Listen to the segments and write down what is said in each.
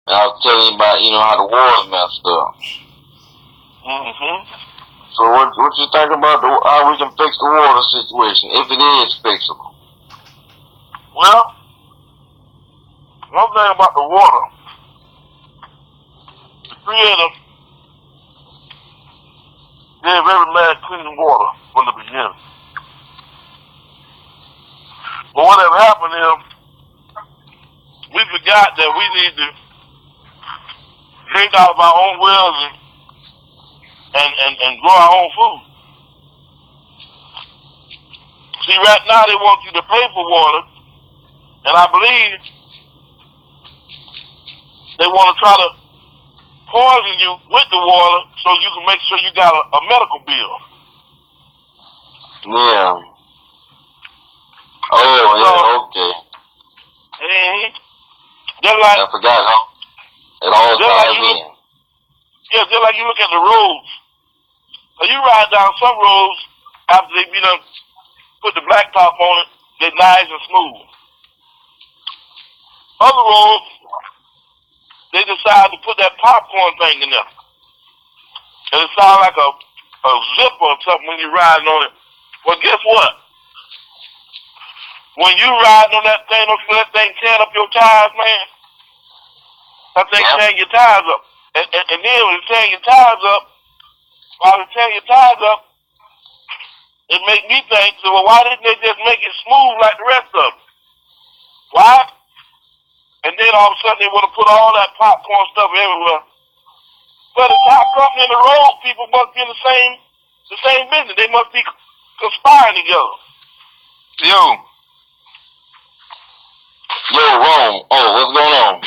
And I was telling you about, how the water's messed up. So what you think about how we can fix the water situation, if it is fixable? Well, one thing about the water, the Creator gave every man clean water from the beginning. But what had happened is, we forgot that we need to drink out of our own wells and grow our own food. See, right now they want you to pay for water, and I believe they want to try to poison you with the water so you can make sure you got a medical bill. Yeah. Oh, okay. Just like, I forgot how it all ties in. Yeah, just like you look at the roads. So you ride down some roads after they put the blacktop on it, they're nice and smooth. Other roads, they decide to put that popcorn thing in there. And it sounds like a zipper or something when you're riding on it. Well, guess what? When you riding on that thing, don't you let that thing tear up your tires, man? That thing tearing your tires up. And then when it's tearing your tires up, while it's tearing your tires up, it make me think, so well, why didn't they just make it smooth like the rest of them? Why? And then all of a sudden they want to put all that popcorn stuff everywhere. But the top company and the road people must be in the same business. They must be conspiring together. Yo, Rome. Oh, what's going on?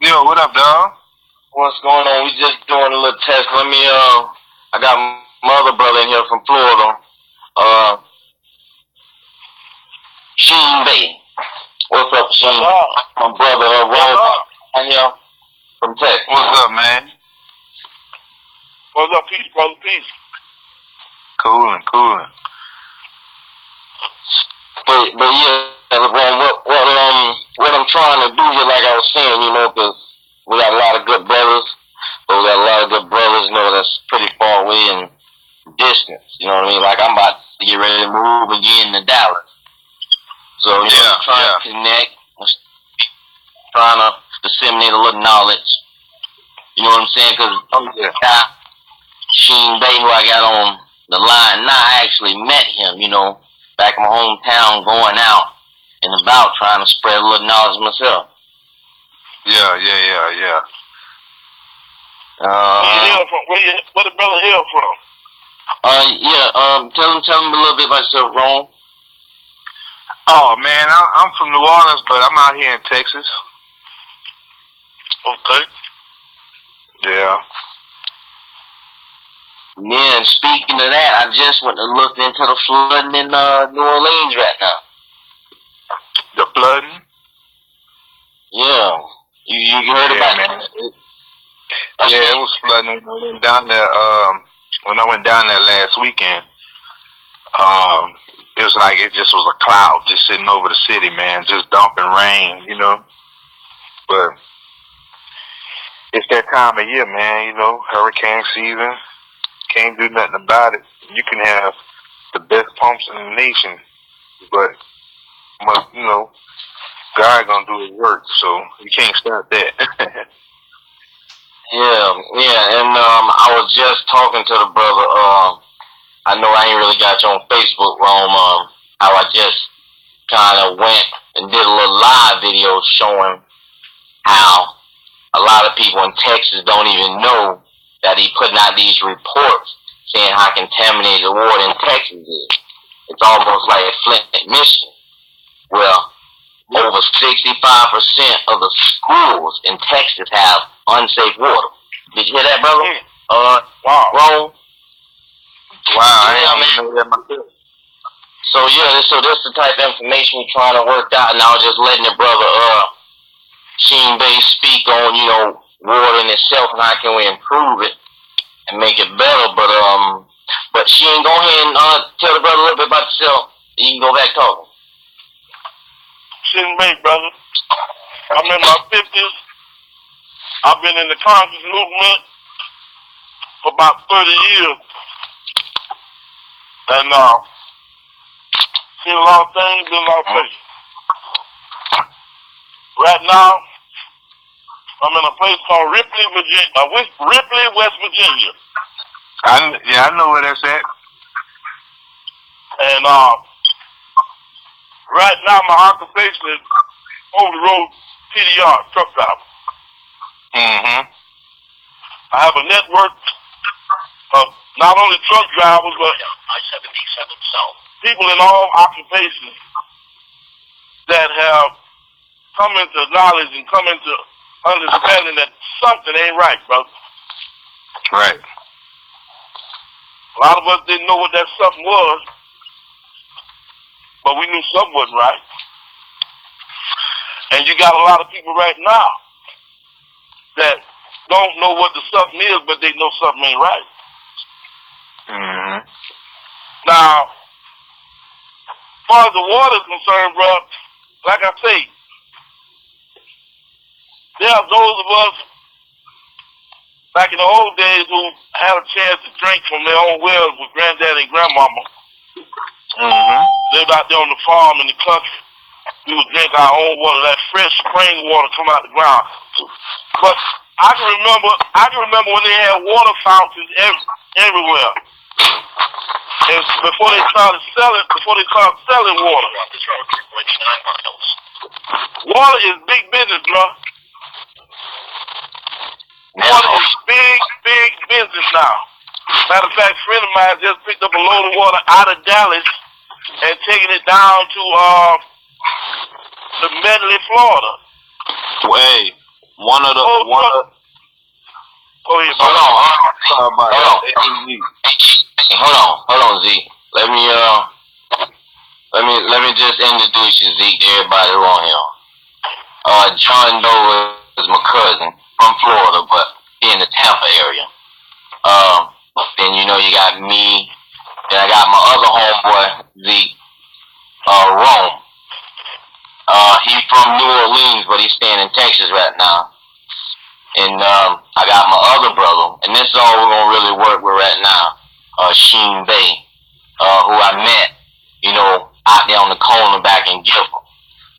Yo, what up, dog? What's going on? We just doing a little test. I got my other brother in here from Florida. Sheen Bay. What's up, Sheen? My brother, Rome, here from Texas. What's up, man? What's up, peace, brother, peace. Coolin'. But yeah, what I'm trying to do here, like I was saying, because we got a lot of good brothers, but we got a lot of good brothers, that's pretty far away in distance. You know what I mean? Like I'm about to get ready to move again to Dallas. So trying to connect, trying to disseminate a little knowledge. You know what I'm saying? Because Sheen Bay, who I got on the line now, I actually met him, back in my hometown, going out and about trying to spread a little knowledge myself. Yeah. Where the brother hail from? Tell him a little bit about yourself, Ron. Oh man, I'm from New Orleans, but I'm out here in Texas. Okay. Yeah. Yeah, and speaking of that, I just went to look into the flooding in New Orleans right now. The flooding? Yeah. You heard about it? Yeah, it was flooding when I went down there, last weekend. It was like it just was a cloud just sitting over the city, man, just dumping rain, But it's that time of year, man, hurricane season. Can't do nothing about it. You can have the best pumps in the nation, but God gonna do his work, so you can't stop that. Yeah, and I was just talking to the brother. I know I ain't really got you on Facebook, Rome. How I just kind of went and did a little live video showing how a lot of people in Texas don't even know that he putting out these reports saying how contaminated the water in Texas is. It's almost like a Flint, Michigan. Well, over 65% of the schools in Texas have unsafe water. Did you hear that, brother? Wow. Rome? Wow, I didn't know that myself. So this the type of information we're trying to work out, and I was just letting the brother Sheen Bay speak on, water in itself and how can we improve it and make it better. But Sheen, go ahead and tell the brother a little bit about yourself. You can go back talking. Sheen Bay, brother. I'm in my 50s. I've been in the conscious movement for about 30 years. And seen a lot of things, been a lot of places. Right now, I'm in a place called Ripley, West Virginia. I know where that's at. And right now, my occupation is over the road TDR, truck driver. Mm-hmm. I have a network of not only truck drivers, but people in all occupations that have come into knowledge and come into understanding that something ain't right, brother. Right. A lot of us didn't know what that something was, but we knew something wasn't right. And you got a lot of people right now that don't know what the something is, but they know something ain't right. Mm-hmm. Now, as far as the water is concerned, bro, like I say, there are those of us back in the old days who had a chance to drink from their own wells with granddaddy and grandmama. Mm-hmm. Lived out there on the farm in the country. We would drink our own water, that fresh spring water come out the ground. But I can remember when they had water fountains everywhere. And before they started selling water. Water is big business, bro. Water is big business now. Matter of fact, a friend of mine just picked up a load of water out of Dallas and taking it down to the Medley, Florida. Wait, one of Go ahead, Hold on, Z. Let me just introduce you, Zeke, to everybody who on here. John Doe is my cousin from Florida, but he in the Tampa area. Then you know you got me. Then I got my other homeboy, Zeke, Rome. He's from New Orleans, but he's staying in Texas right now. And I got my other brother, and this is all we're gonna really work with right now. Sheen Bay, who I met, you know, out there on the corner back in Gilbert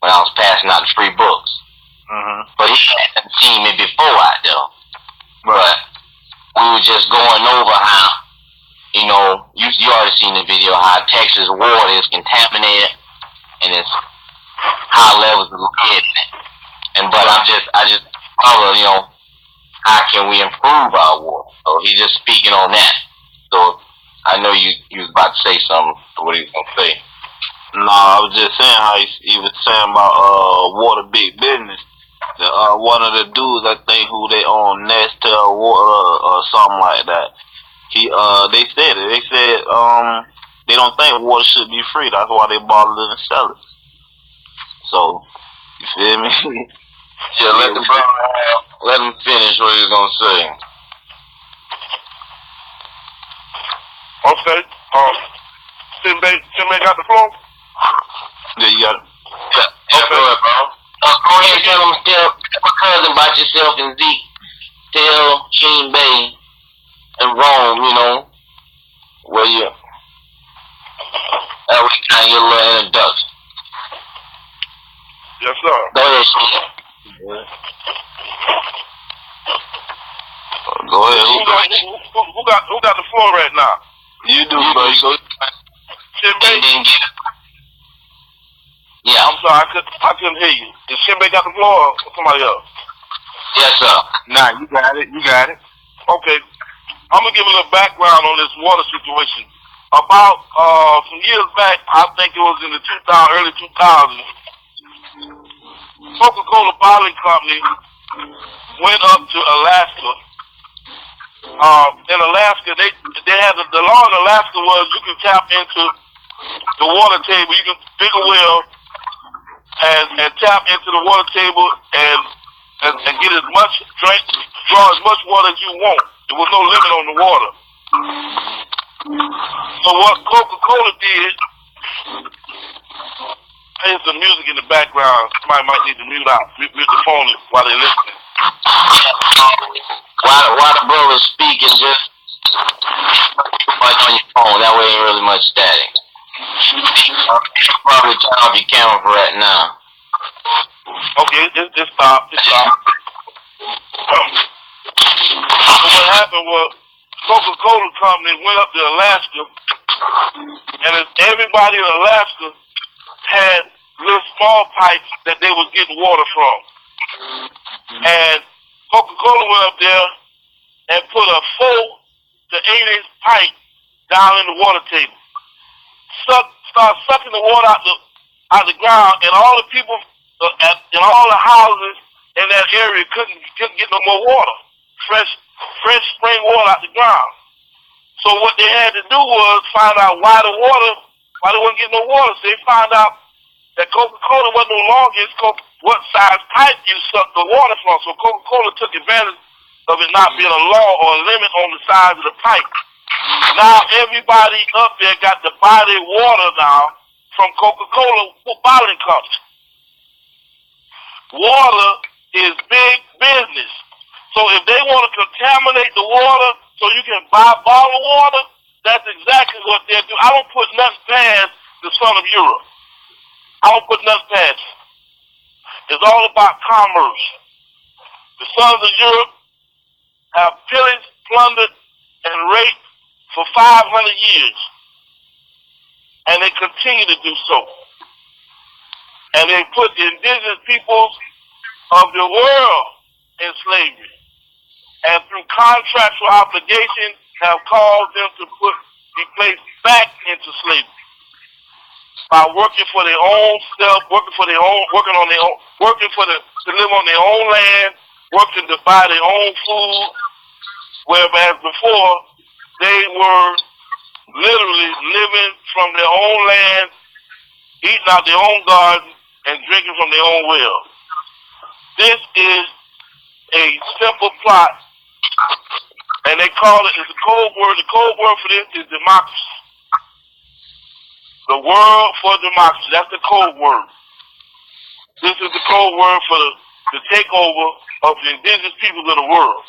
when I was passing out the free books. Mm-hmm. But he hadn't seen me before out there. But we were just going over how, you know, you already seen the video, how Texas water is contaminated and it's high levels of lead in it. And but I just follow, you know, how can we improve our water? So he's just speaking on that. So I know you was about to say something. What are you gonna say? No, I was just saying how he was saying about water big business. One of the dudes, I think, who they own Nestle Water or something like that. They said it. They said they don't think water should be free. That's why they bottle it and sell it. So you feel me? Yeah, let him finish what he was gonna say. Okay. Tim got the floor? Yeah, you got it. Yeah, okay. Go ahead, bro. Go ahead and tell my cousin about yourself and Zeke. Tell Sheen Bay and Rome, you know, where you. That was kind of your little introduction. Yes, sir. Go ahead, Sheen. Yeah. Go ahead. Who got the floor right now? You do, bro. You go. Tim Bay? Yeah. I'm sorry, I couldn't hear you. Did Tim Bay got the floor or somebody else? Yes, sir. Nah, you got it. You got it. Okay. I'm going to give a little background on this water situation. About some years back, I think it was in the early 2000s, Coca-Cola Bottling Company went up to Alaska. In Alaska, they had the law in Alaska was you can tap into the water table. You can dig a well and tap into the water table and get as much draw as much water as you want. There was no limit on the water. So what Coca-Cola did, there's some music in the background. Somebody might need to mute the phone while they're listening. While the brother's speaking, just like on your phone. That way ain't really much static. Probably turn off your camera for right now. Okay, just stop. So what happened was Coca-Cola Company went up to Alaska, and everybody in Alaska had little small pipes that they was getting water from. And Coca-Cola went up there and put a 4 to 8 inch pipe down in the water table. Start sucking the water out the ground, and all the people in all the houses in that area couldn't get no more water, fresh spring water out the ground. So what they had to do was find out why they wasn't getting no water. So they found out that Coca-Cola wasn't no longer what size pipe you suck the water from. So Coca-Cola took advantage of it not being a law or a limit on the size of the pipe. Now everybody up there got to buy their water now from Coca-Cola bottling company. Water is big business. So if they want to contaminate the water so you can buy bottled water, that's exactly what they'll do. I don't put nothing past the son of Europe. I don't put nothing past it. It's all about commerce. The sons of Europe have pillaged, plundered, and raped for 500 years. And they continue to do so. And they put the indigenous peoples of the world in slavery. And through contractual obligations have caused them to be placed back into slavery. By working for their own self, working to live on their own land, working to buy their own food, whereas before they were literally living from their own land, eating out their own garden, and drinking from their own well. This is a simple plot, and they call it, it's a code word. The code word for this is democracy. The world for democracy. That's the code word. This is the code word for the takeover of the indigenous peoples of the world.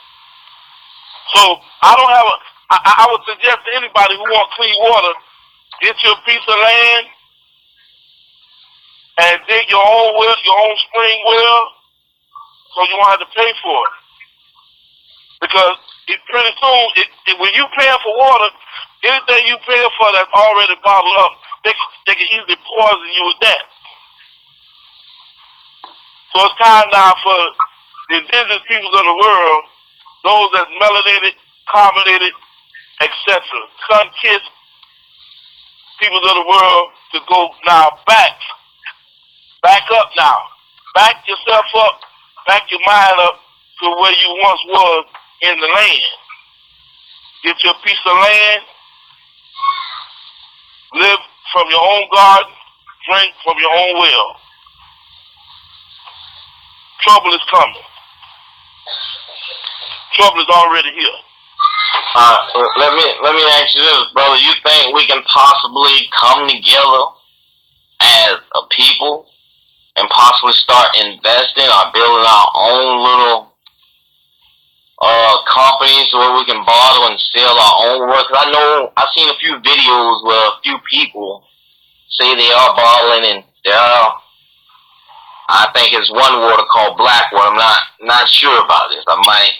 So I would suggest to anybody who wants clean water, get you a piece of land and dig your own well, your own spring well, so you won't have to pay for it. Because pretty soon, when you pay for water, anything you pay for that's already bottled up, they can easily poison you with that. So it's time now for the indigenous peoples of the world, those that's melanated, carbonated, etc., sun-kissed peoples of the world, to go now back up now. Back yourself up, back your mind up to where you once was in the land. Get you a piece of land, live from your own garden, drink from your own well. Trouble is coming. Trouble is already here. Let me ask you this, brother. You think we can possibly come together as a people and possibly start investing or building our own little companies where we can bottle and sell our own work? Cause I know I've seen a few videos where a few people say they are bottling, and I think it's one water called black water. I'm not sure about this. I might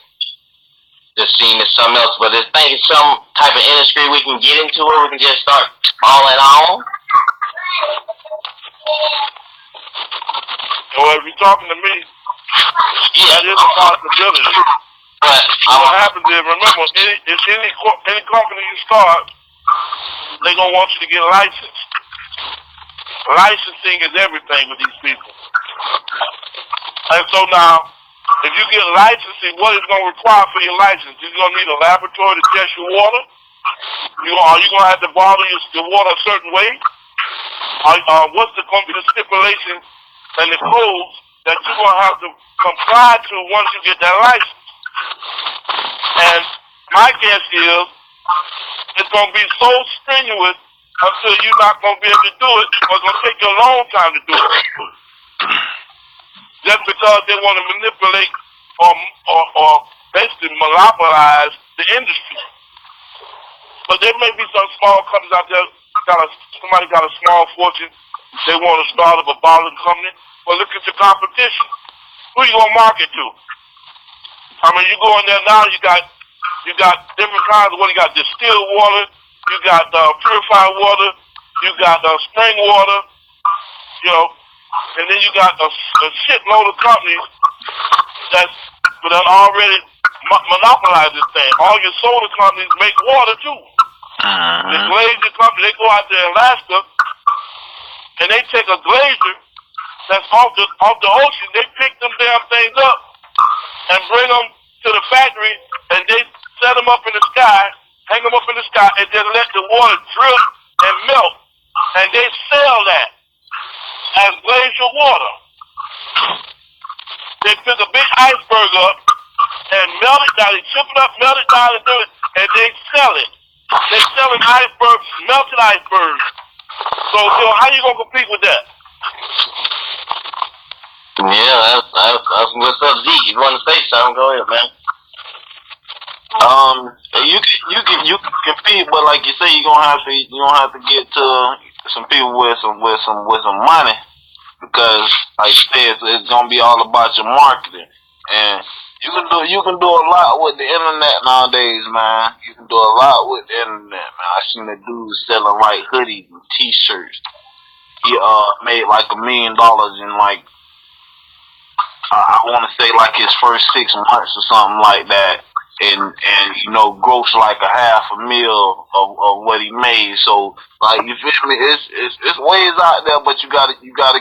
just seen it's something else, but I think it's some type of industry we can get into where we can just start bottling our own. Well, if you're talking to me, that is a possibility. But what happens is, remember, any company you start, they're going to want you to get licensed. Licensing is everything with these people. And so now, if you get licensing, what is going to require for your license? You're going to need a laboratory to test your water. Are you going to have to bottle your water a certain way? What's going to be the stipulations and the codes that you're going to have to comply to once you get that license? And my guess is it's going to be so strenuous until you're not going to be able to do it, or it's going to take you a long time to do it. Just because they want to manipulate or basically monopolize the industry. But there may be some small companies out there, somebody got a small fortune, they want to start up a bottling company. Well, look at the competition. Who you gonna market to? I mean, you go in there now, you got different kinds of water. You got distilled water, you got purified water, you got spring water, you know, and then you got a shitload of companies that already monopolize this thing. All your soda companies make water too. The glacier company, they go out there in Alaska and they take a glacier that's off the ocean. They pick them damn things up and bring them to the factory, and they set them up in the sky, hang them up in the sky, and then let the water drip and melt, and they sell that as glacial water. They pick a big iceberg up and melt it down. They chip it up, melt it down, and do it, and they sell it. They selling icebergs, melted icebergs. So how you gonna compete with that? Yeah, that's what's up, Zeke. You want to say something? Go ahead, man. You can compete, but like you say, you gonna have to get to some people with some money, because like you said, it's gonna be all about your marketing, and you can do a lot with the internet nowadays, man. You can do a lot with the internet, man. I seen a dude selling like hoodies and T-shirts. He made like $1 million in like I want to say like his first 6 months or something like that, and you know, gross like $500,000 of what he made. So like, you feel me? It's ways out there, but you gotta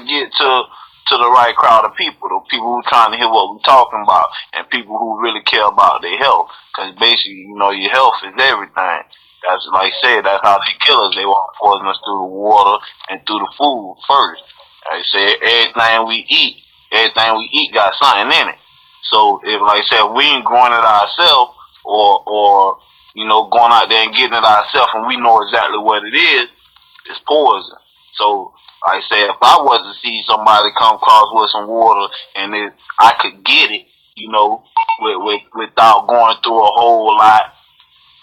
get to the right crowd of people, the people who trying to hear what we're talking about, and people who really care about their health. Because basically, you know, your health is everything. That's like I said, that's how they kill us. They want to poison us through the water and through the food first. Like I said, everything we eat got something in it. So if, like I said, we ain't growing it ourselves, or you know, going out there and getting it ourselves, and we know exactly what it is, it's poison. So like I said, if I was to see somebody come across with some water and I could get it, you know, without going through a whole lot,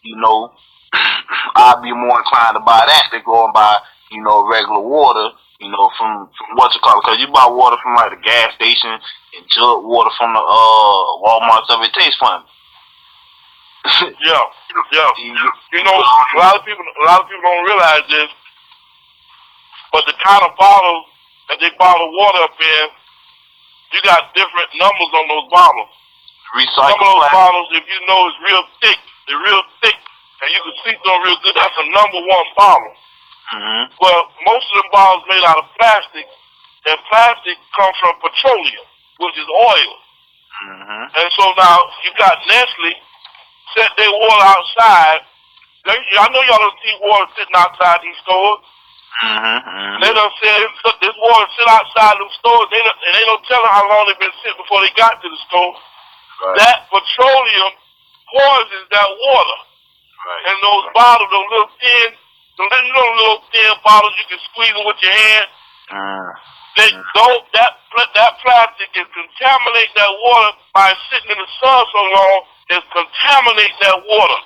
you know, I'd be more inclined to buy that than going buy, you know, regular water, you know, from what you call it. Because you buy water from like the gas station and jug water from the Walmart stuff, it tastes funny. Yeah. You know, a lot of people don't realize this, but the kind of bottles that they bottle water up in, you got different numbers on those bottles. Some of those bottles, if you know, is real thick. They're real thick, and you can see them real good. That's a #1 bottle. Mm-hmm. Well, most of them bottles made out of plastic, and plastic comes from petroleum, which is oil. Mm-hmm. And so now you got Nestle set their water outside. I know y'all don't see water sitting outside these stores. Mm-hmm. They done said this water sit outside them stores, and they don't tell them how long they've been sitting before they got to the store. Right. That petroleum poisons that water. Right. And those bottles, those little thin bottles, you can squeeze them with your hand. That plastic is contaminating that water by sitting in the sun so long. It's contaminating that water,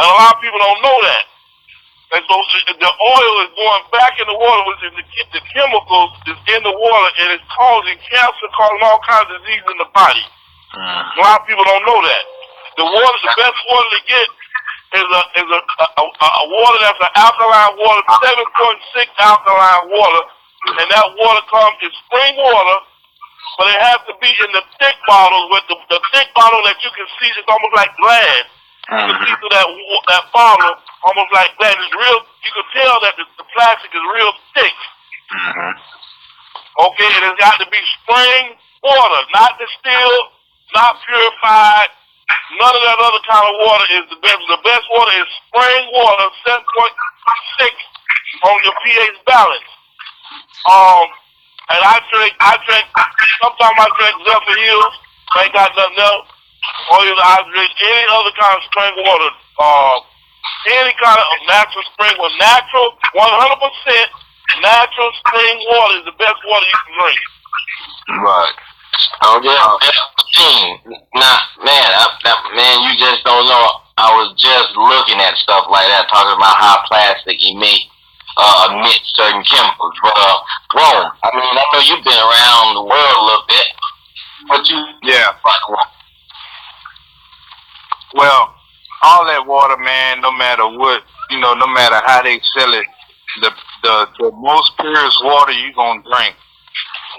and a lot of people don't know that. And so the oil is going back in the water, which is the chemicals is in the water, and it's causing cancer, causing all kinds of diseases in the body. A lot of people don't know that. The best water to get is a water that's an alkaline water, 7.6 alkaline water, and that water comes in spring water, but it has to be in the thick bottles. With the thick bottle that you can see, it's almost like glass. You can see through that bottle, almost like glass. It's real. You can tell that the plastic is real thick. Okay, and it's got to be spring water, not distilled, not purified. None of that other kind of water is the best. The best water is spring water, 7.6 on your pH balance. And I drink, sometimes I drink Zephyr Hills, I ain't got nothing else. Or I drink any other kind of spring water, any kind of natural spring water. Natural, 100% natural spring water is the best water you can drink. Right. Oh yeah. Nah, man, was just looking at stuff like that, talking about how plastic emits certain chemicals. But Rome, I mean, I know you've been around the world a little bit. What you Well, all that water, man, no matter what, no matter how they sell it, the most purest water you gonna drink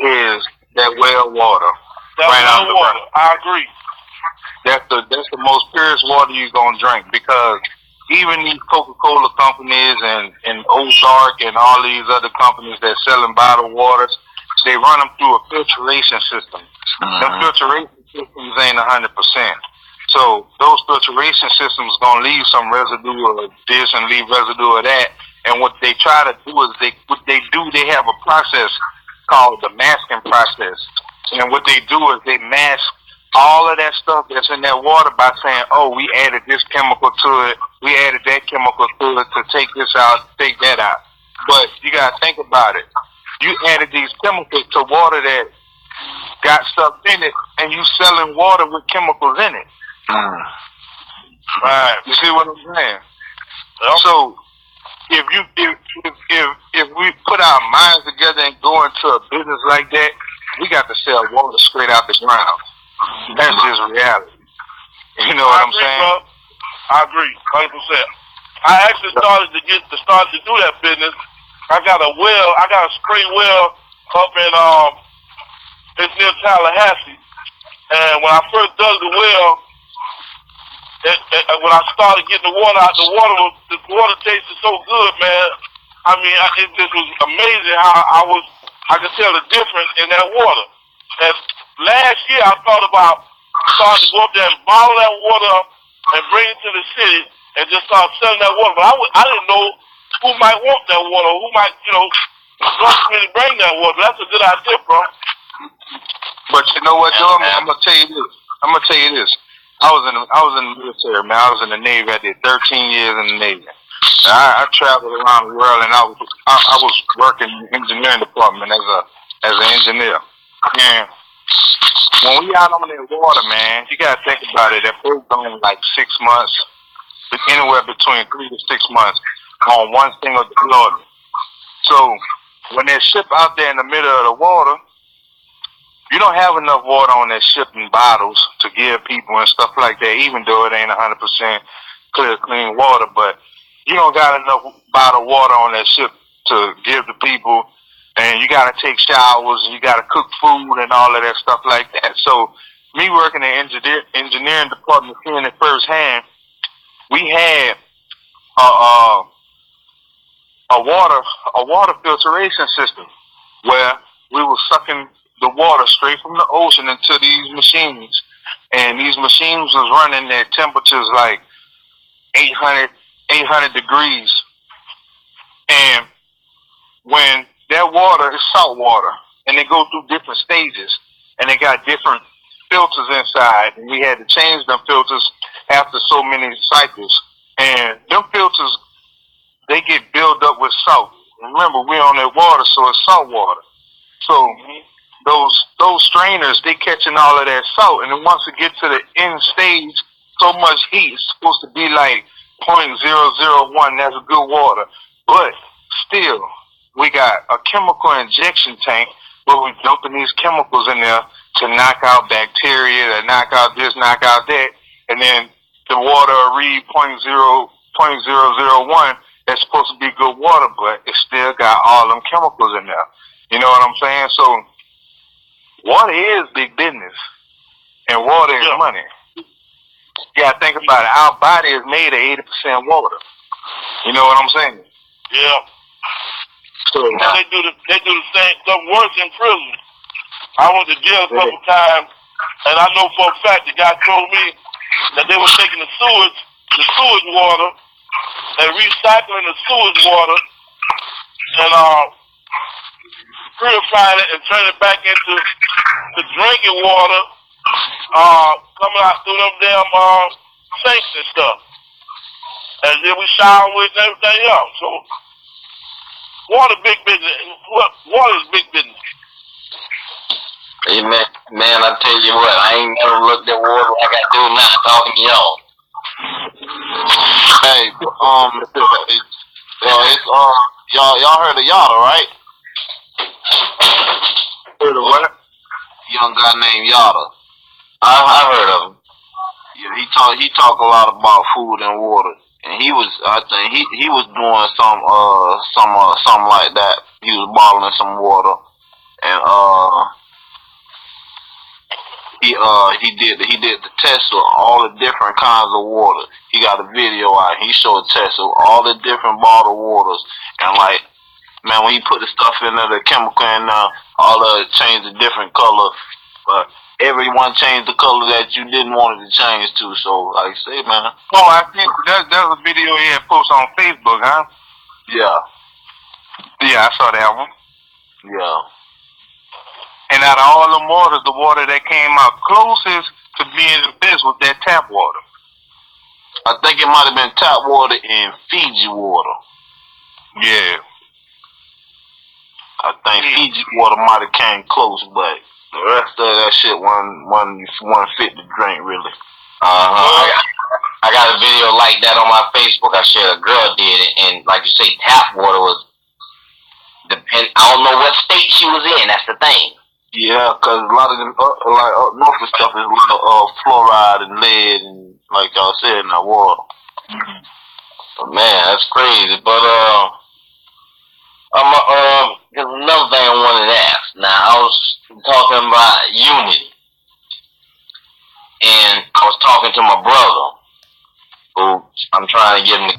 is that well water. That right out the water. I agree. That's the most purest water you gonna drink, because even these Coca-Cola companies and Ozark and all these other companies that selling bottled waters, they run them through a filtration system. The filtration systems ain't 100%. So those filtration systems gonna leave some residue of this and leave residue of that. And what they try to do is they have a process called the masking process. And what they do is they mask all of that stuff that's in that water by saying, oh, we added this chemical to it, we added that chemical to it to take this out, take that out. But you gotta think about it. You added these chemicals to water that got stuff in it, and you selling water with chemicals in it. Right. You see what I'm saying? Yep. So if we put our minds together and go into a business like that, we got to sell water straight out the ground. That's just reality. You know what I'm saying? Bro. I agree, 100%. I actually started to do that business. I got a spray well up in it's near Tallahassee. And when I first dug the well, when I started getting the water out, the water tasted so good, man. I mean, it just was amazing how I could tell the difference in that water. And last year I thought about starting to go up there and bottle that water up and bring it to the city and just start selling that water. But I didn't know who might want that water, who might, want me to bring that water. That's a good idea, bro. But you know what, Joe? I'm gonna tell you this. I was in the military, man. I was in the Navy. I did 13 years in the Navy. I traveled around the world, and I was working in the engineering department as an engineer. And when we out on that water, man, you gotta think about it. That boat's only like 6 months, anywhere between 3 to 6 months on one single deployment. So when that ship out there in the middle of the water, you don't have enough water on that ship in bottles to give people and stuff like that, even though it ain't 100% clean water. But you don't got enough bottled water on that ship to give to people, and you got to take showers, and you got to cook food and all of that stuff like that. So me working in the engineering department, seeing it firsthand, we had a water filtration system where we were sucking the water straight from the ocean into these machines, and these machines was running at temperatures like 800 degrees. And when that water is salt water, and they go through different stages, and they got different filters inside, and we had to change them filters after so many cycles. And them filters, they get built up with salt. Remember, we're on that water, so it's salt water. So those strainers, they catching all of that salt, and then once it gets to the end stage, so much heat, it's supposed to be like 0.001. That's good water, but still, we got a chemical injection tank where we're dumping these chemicals in there to knock out bacteria, to knock out this, knock out that, and then the water will read 0.001. That's supposed to be good water, but it still got all them chemicals in there. You know what I'm saying? So water is big business, and water is money. You gotta think about it. Our body is made of 80% water. You know what I'm saying? Yeah. So they do the same stuff worse in prison. I went to jail a couple times, and I know for a fact the guy told me that they were taking the sewage water, and recycling the sewage water, and purifying it and turning it back into the drinking water, coming out through them damn sinks and stuff. And then we shower with and everything else. So water big business. Water is big business. Hey man, I tell you what, I ain't never looked at water like I do now talking to y'all. Hey, it's y'all heard of Yada, right? Heard of what? Young guy named Yada. I heard of him. Yeah, he talk a lot about food and water, and I think he was doing something like that. He was bottling some water, and he did the test of all the different kinds of water. He got a video out. He showed a test of all the different bottled waters, and like, man, when he put the stuff in there, the chemical in there, all of it changed a different color. But everyone changed the color that you didn't want it to change to. So, like I say, man. Oh, I think there's a video he had posted on Facebook, huh? Yeah. Yeah, I saw that one. Yeah. And out of all the waters, the water that came out closest to being the best was that tap water. I think it might have been tap water and Fiji water. Yeah. I think Fiji water might have came close, but the rest of that shit wasn't fit to drink, really. I got a video like that on my Facebook. I shared. A girl did it, and like you say, tap water was I don't know what state she was in. That's the thing. Yeah, cause a lot of them up north and stuff is a lot of fluoride and lead and like y'all said in that water. But man, that's crazy. But there's another thing I wanted to ask. Now I was talking about unity, and I was talking to my brother, who I'm trying to get him to